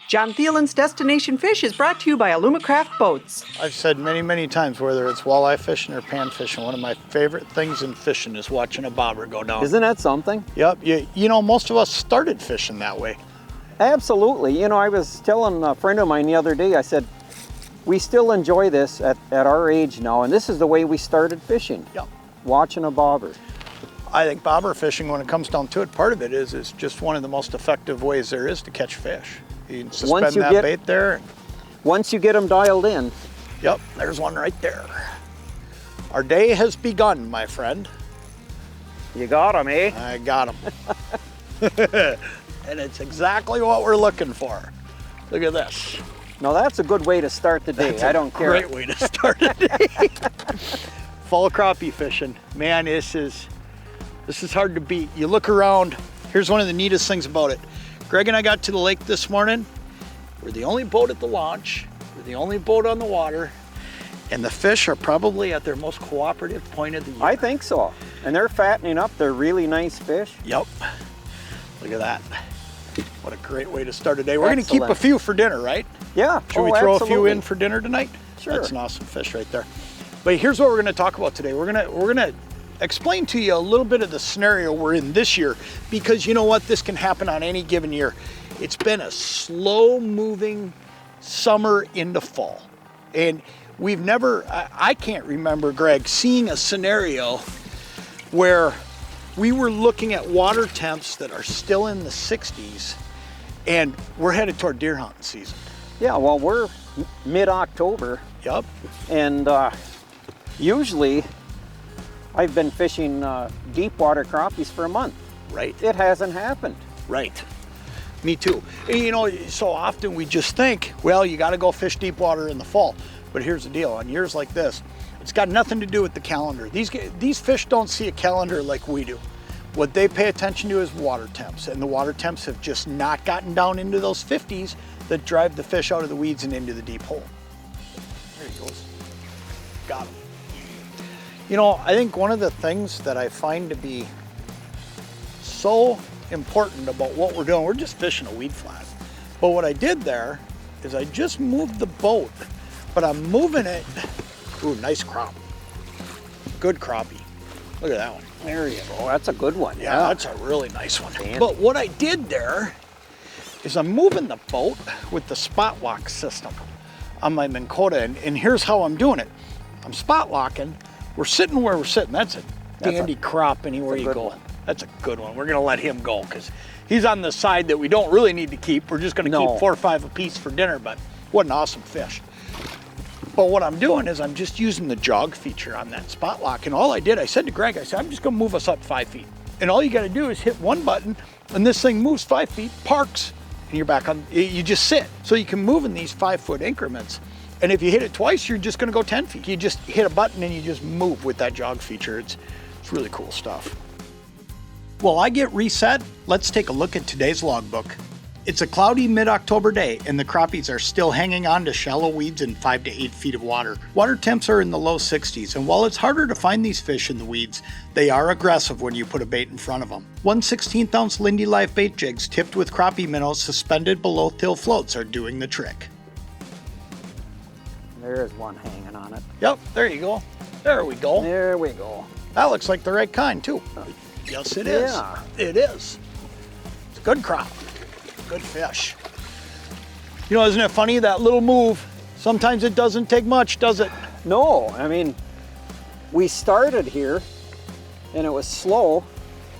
John Thelen's Destination Fish is brought to you by Alumacraft Boats. I've said many, many times, whether it's walleye fishing or pan fishing, one of my favorite things in fishing is watching a bobber go down. Isn't that something? Yep. You know, most of us started fishing that way. Absolutely. You know, I was telling a friend of mine the other day, I said, we still enjoy this at our age now, and this is the way we started fishing. Yep. Watching a bobber. I think bobber fishing, when it comes down to it, part of it is just one of the most effective ways there is to catch fish. You can suspend that bait there. Once you get them dialed in. Yep, there's one right there. Our day has begun, my friend. You got them, eh? I got them. And it's exactly what we're looking for. Look at this. Now that's a good way to start the day. I don't care. Great way to start the day. Fall crappie fishing. Man, this is hard to beat. You look around, here's one of the neatest things about it. Greg and I got to the lake this morning. We're the only boat at the launch. We're the only boat on the water. And the fish are probably at their most cooperative point of the year. I think so. And they're fattening up. They're really nice fish. Yep. Look at that. What a great way to start a day. We're going to keep a few for dinner, right? Yeah. Should we throw a few in for dinner tonight? Sure. That's an awesome fish right there. But here's what we're going to talk about today. We're going to explain to you a little bit of the scenario we're in this year, because you know what? This can happen on any given year. It's been a slow moving summer into fall. And we've never, I can't remember, Greg, seeing a scenario where we were looking at water temps that are still in the 60s and we're headed toward deer hunting season. Yeah, well, we're mid-October. Yep. And usually I've been fishing deep water crappies for a month. Right. It hasn't happened. Right. Me too. And you know, so often we just think, well, you got to go fish deep water in the fall. But here's the deal, on years like this, it's got nothing to do with the calendar. These fish don't see a calendar like we do. What they pay attention to is water temps, and the water temps have just not gotten down into those 50s that drive the fish out of the weeds and into the deep hole. There he goes. Got him. You know, I think one of the things that I find to be so important about what we're doing, we're just fishing a weed flat. But what I did there is I just moved the boat, but I'm moving it. Ooh, nice crop. Good crappie. Look at that one. There you go. That's a good one. Yeah, that's a really nice one. But what I did there is I'm moving the boat with the spot lock system on my Minn Kota, and here's how I'm doing it. I'm spot locking. We're sitting where we're sitting. That's a dandy crop anywhere you go. That's a good one. We're gonna let him go because he's on the side that we don't really need to keep. We're just gonna keep 4 or 5 apiece for dinner, but what an awesome fish. But what I'm doing is I'm just using the jog feature on that spot lock. And all I did, I said to Greg, I said, I'm just gonna move us up 5 feet. And all you gotta do is hit one button and this thing moves 5 feet, parks, and you're back on, you just sit. So you can move in these 5-foot increments. And if you hit it twice, you're just gonna go 10 feet. You just hit a button and you just move with that jog feature. It's really cool stuff. While I get reset, let's take a look at today's logbook. It's a cloudy mid-October day and the crappies are still hanging on to shallow weeds in 5 to 8 feet of water. Water temps are in the low 60s, and while it's harder to find these fish in the weeds, they are aggressive when you put a bait in front of them. 1/16 ounce Lindy Live bait jigs tipped with crappie minnows suspended below till floats are doing the trick. There's one hanging on it. Yep, there you go. There we go. There we go. That looks like the right kind too. Yes, it is. Yeah. It is. It's a good crop. Good fish. You know, isn't it funny, that little move, sometimes it doesn't take much, does it? No, I mean, we started here and it was slow.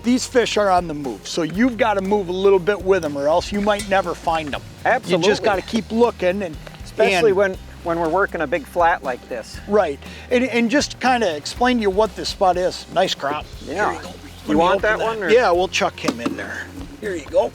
These fish are on the move, so you've got to move a little bit with them or else you might never find them. Absolutely. You just got to keep looking. Especially when we're working a big flat like this. Right, and just kind of explain to you what this spot is. Nice crop. Yeah. Here you go. You want that one? Or? Yeah, we'll chuck him in there. Here you go.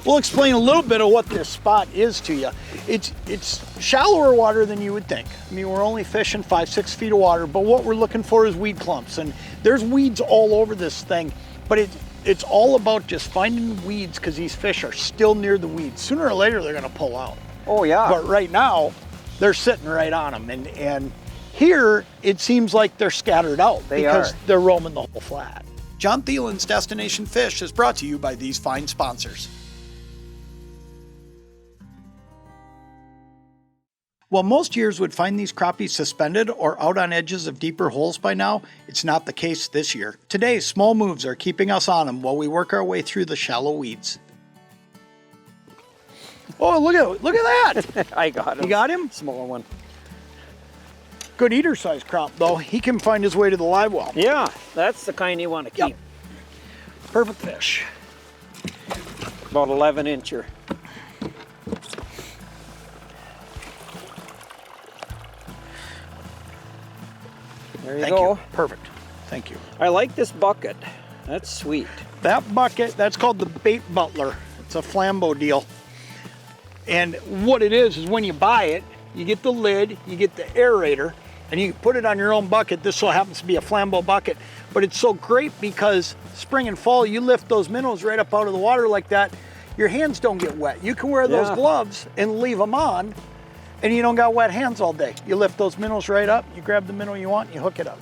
We'll explain a little bit of what this spot is to you. It's shallower water than you would think. I mean, we're only fishing 5-6 feet of water, but what we're looking for is weed clumps. And there's weeds all over this thing, but it's all about just finding weeds because these fish are still near the weeds. Sooner or later, they're gonna pull out. Oh yeah. But right now, they're sitting right on them. And here, it seems like they're scattered out because they're roaming the whole flat. John Thelen's Destination Fish is brought to you by these fine sponsors. While most years would find these crappies suspended or out on edges of deeper holes by now, it's not the case this year. Today, small moves are keeping us on them while we work our way through the shallow weeds. Oh, look at that! I got him. You got him? Small one. Good eater size crop though. He can find his way to the live well. Yeah, that's the kind you want to keep. Yep. Perfect fish. About 11 incher. There you Thank go. you. Perfect. Thank you. I like this bucket. That's sweet. That bucket, that's called the Bait Butler. It's a flambeau deal. And what it is when you buy it, you get the lid, you get the aerator, and you can put it on your own bucket. This so happens to be a flambeau bucket. But it's so great because spring and fall, you lift those minnows right up out of the water like that, your hands don't get wet. You can wear those gloves and leave them on, and you don't got wet hands all day. You lift those minnows right up, you grab the minnow you want, and you hook it up.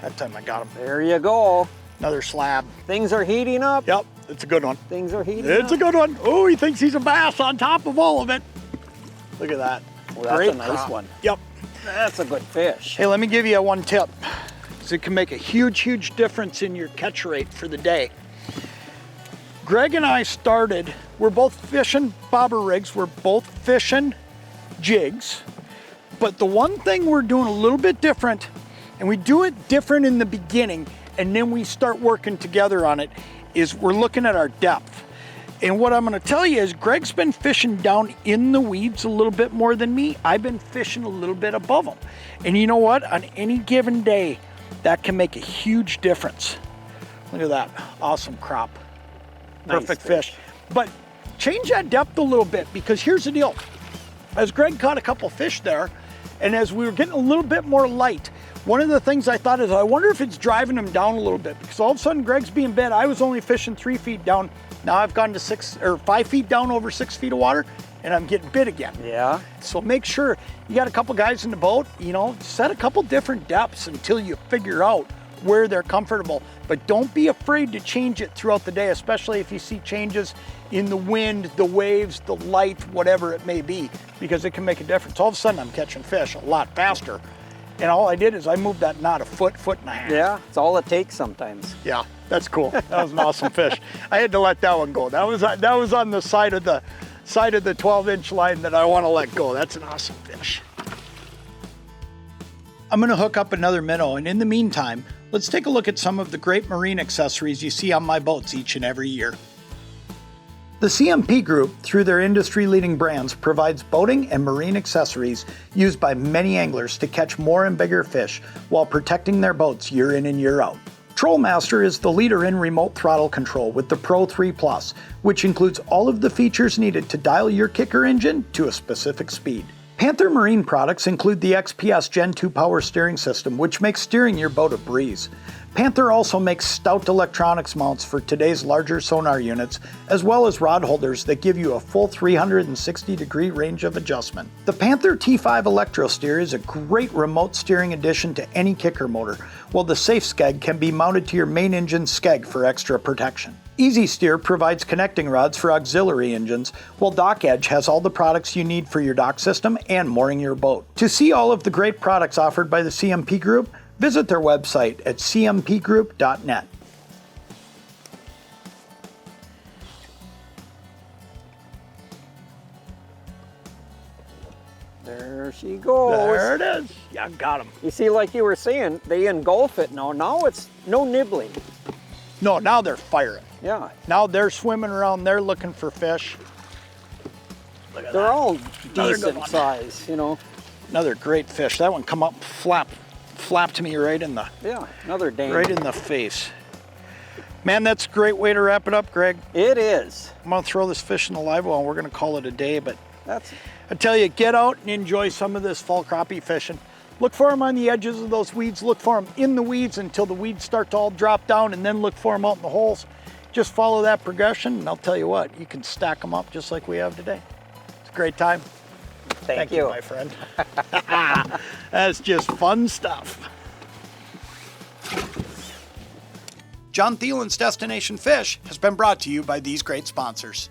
That time I got him. There you go. Another slab. Things are heating up. Yep, it's a good one. Things are heating up. It's a good one. Oh, he thinks he's a bass on top of all of it. Look at that. Well, that's Great a nice crop. one. Yep. That's a good fish. Hey, let me give you one tip. It can make a huge, huge difference in your catch rate for the day. Greg and I started, we're both fishing bobber rigs, we're both fishing jigs, but the one thing we're doing a little bit different, and we do it different in the beginning, and then we start working together on it, is we're looking at our depth. And what I'm gonna tell you is Greg's been fishing down in the weeds a little bit more than me. I've been fishing a little bit above him. And you know what? On any given day, that can make a huge difference. Look at that, awesome crop. Nice Perfect fish. But change that depth a little bit, because here's the deal. As Greg caught a couple fish there, and as we were getting a little bit more light, one of the things I thought is, I wonder if it's driving him down a little bit, because all of a sudden Greg's being bit. I was only fishing 3 feet down. Now I've gone to 5 feet down over 6 feet of water, and I'm getting bit again. Yeah. So make sure you got a couple guys in the boat, you know, set a couple different depths until you figure out where they're comfortable. But don't be afraid to change it throughout the day, especially if you see changes in the wind, the waves, the light, whatever it may be, because it can make a difference. All of a sudden I'm catching fish a lot faster. And all I did is I moved that knot a foot, foot and a half. Yeah, it's all it takes sometimes. Yeah, that's cool. That was an awesome fish. I had to let that one go. That was on the side of the 12-inch line that I want to let go. That's an awesome fish. I'm gonna hook up another minnow, and in the meantime, let's take a look at some of the great marine accessories you see on my boats each and every year. The CMP Group, through their industry-leading brands, provides boating and marine accessories used by many anglers to catch more and bigger fish while protecting their boats year in and year out. Trollmaster is the leader in remote throttle control with the Pro 3 Plus, which includes all of the features needed to dial your kicker engine to a specific speed. Panther Marine products include the XPS Gen 2 power steering system, which makes steering your boat a breeze. Panther also makes stout electronics mounts for today's larger sonar units, as well as rod holders that give you a full 360-degree range of adjustment. The Panther T5 Electro Steer is a great remote steering addition to any kicker motor, while the Safe Skeg can be mounted to your main engine skeg for extra protection. Easy Steer provides connecting rods for auxiliary engines, while Dock Edge has all the products you need for your dock system and mooring your boat. To see all of the great products offered by the CMP Group, visit their website at cmpgroup.net. There she goes. There it is. Yeah, got him. You see, like you were saying, they engulf it now. Now it's no nibbling. No, now they're firing. Yeah. Now they're swimming around, they're looking for fish. Look at They're that. all Another good decent one. size, you know. Another great fish. That one come up, flapped me right in the Yeah, another dang. right in the face. Man, that's a great way to wrap it up, Greg. It is. I'm gonna throw this fish in the live well and we're gonna call it a day, but That's I tell you, get out and enjoy some of this fall crappie fishing. Look for them on the edges of those weeds. Look for them in the weeds until the weeds start to all drop down, and then look for them out in the holes. Just follow that progression, and I'll tell you what, you can stack them up just like we have today. It's a great time. Thank you. my friend. That's just fun stuff. John Thelen's Destination Fish has been brought to you by these great sponsors.